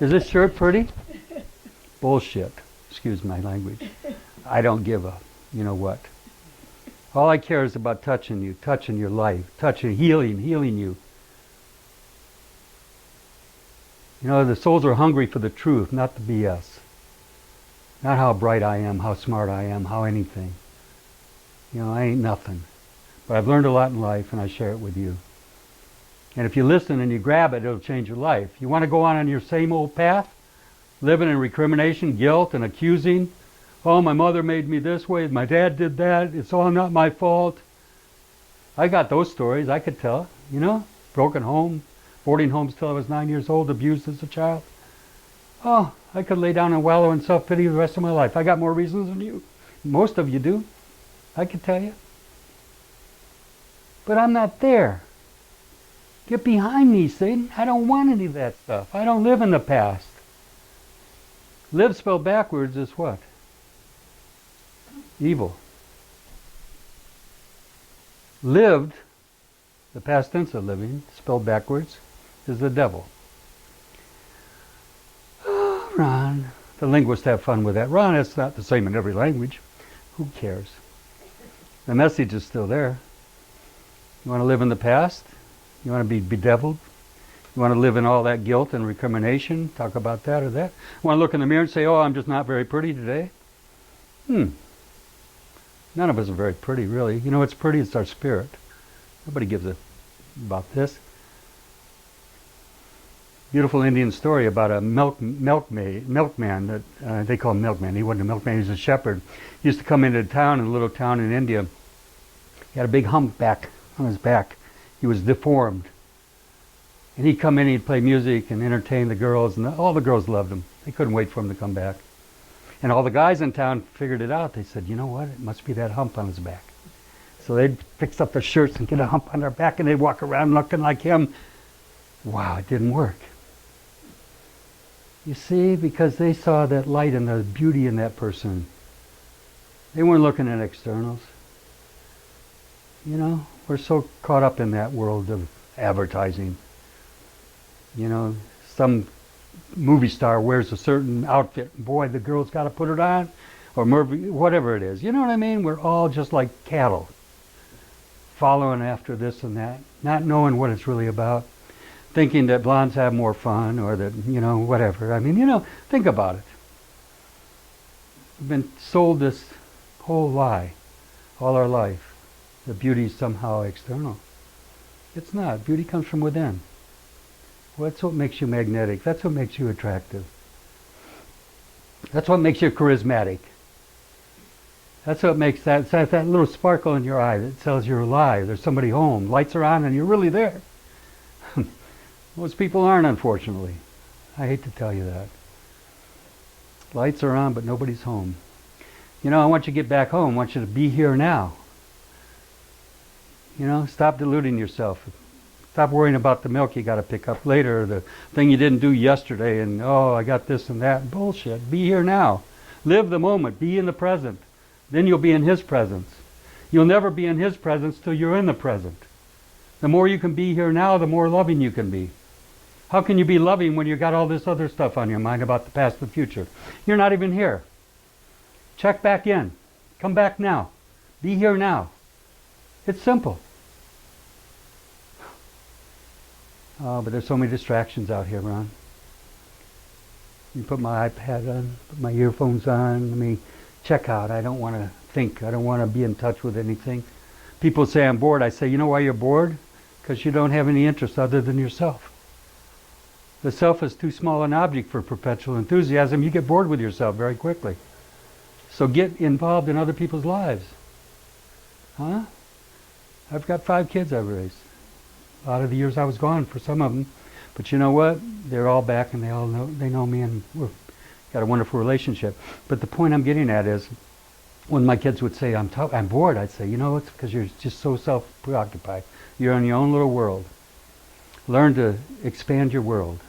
Is this shirt pretty? Bullshit. Excuse my language. I don't give a, you know what. All I care is about touching you, touching your life, touching, healing you. You know, the souls are hungry for the truth, not the BS. Not how bright I am, how smart I am, how anything. You know, I ain't nothing. But I've learned a lot in life and I share it with you. And if you listen and you grab it, it'll change your life. You want to go on your same old path? Living in recrimination, guilt, and accusing? Oh, my mother made me this way, my dad did that, it's all not my fault. I got those stories, I could tell, you know? Broken home, boarding homes till I was 9 years old, abused as a child. Oh, I could lay down and wallow in self-pity the rest of my life. I got more reasons than you. Most of you do. I could tell you. But I'm not there. Get behind me, Satan. I don't want any of that stuff. I don't live in the past. Live spelled backwards is what? Evil. Lived, the past tense of living, spelled backwards, is the devil. Oh, Ron. The linguists have fun with that. Ron, it's not the same in every language. Who cares? The message is still there. You want to live in the past? You want to be bedeviled? You want to live in all that guilt and recrimination? Talk about that or that? You want to look in the mirror and say, oh, I'm just not very pretty today? None of us are very pretty, really. You know what's pretty? It's our spirit. Nobody gives a about this. Beautiful Indian story about a milkman that they call him milkman. He wasn't a milkman, he was a shepherd. He used to come into town, in a little town in India. He had a big humpback on his back. He was deformed. And he'd come in, he'd play music and entertain the girls, and all the girls loved him. They couldn't wait for him to come back. And all the guys in town figured it out. They said, you know what, it must be that hump on his back. So they'd fix up their shirts and get a hump on their back, and they'd walk around looking like him. Wow, it didn't work. You see, because they saw that light and the beauty in that person. They weren't looking at externals. You know, we're so caught up in that world of advertising. You know, some movie star wears a certain outfit. Boy, the girl's got to put it on. Or whatever it is. You know what I mean? We're all just like cattle. Following after this and that. Not knowing what it's really about. Thinking that blondes have more fun or that, you know, whatever. I mean, you know, think about it. We've been sold this whole lie all our life. The beauty is somehow external. It's not. Beauty comes from within. Well, that's what makes you magnetic. That's what makes you attractive. That's what makes you charismatic. That's what makes that little sparkle in your eye that tells you're alive. There's somebody home. Lights are on and you're really there. Most people aren't, unfortunately. I hate to tell you that. Lights are on, but nobody's home. You know, I want you to get back home. I want you to be here now. You know, stop deluding yourself. Stop worrying about the milk you got to pick up later, or the thing you didn't do yesterday, and oh, I got this and that. Bullshit. Be here now. Live the moment. Be in the present. Then you'll be in His presence. You'll never be in His presence till you're in the present. The more you can be here now, the more loving you can be. How can you be loving when you got all this other stuff on your mind about the past and future? You're not even here. Check back in. Come back now. Be here now. It's simple. Oh, but there's so many distractions out here, Ron. You put my iPad on, put my earphones on, let me check out. I don't want to think. I don't want to be in touch with anything. People say I'm bored. I say, you know why you're bored? Because you don't have any interest other than yourself. The self is too small an object for perpetual enthusiasm. You get bored with yourself very quickly. So get involved in other people's lives. Huh? I've got 5 kids I've raised. A lot of the years I was gone for some of them. But you know what? They're all back and they know me, and we've got a wonderful relationship. But the point I'm getting at is, when my kids would say, I'm bored, I'd say, you know, it's because you're just so self-preoccupied. You're in your own little world. Learn to expand your world.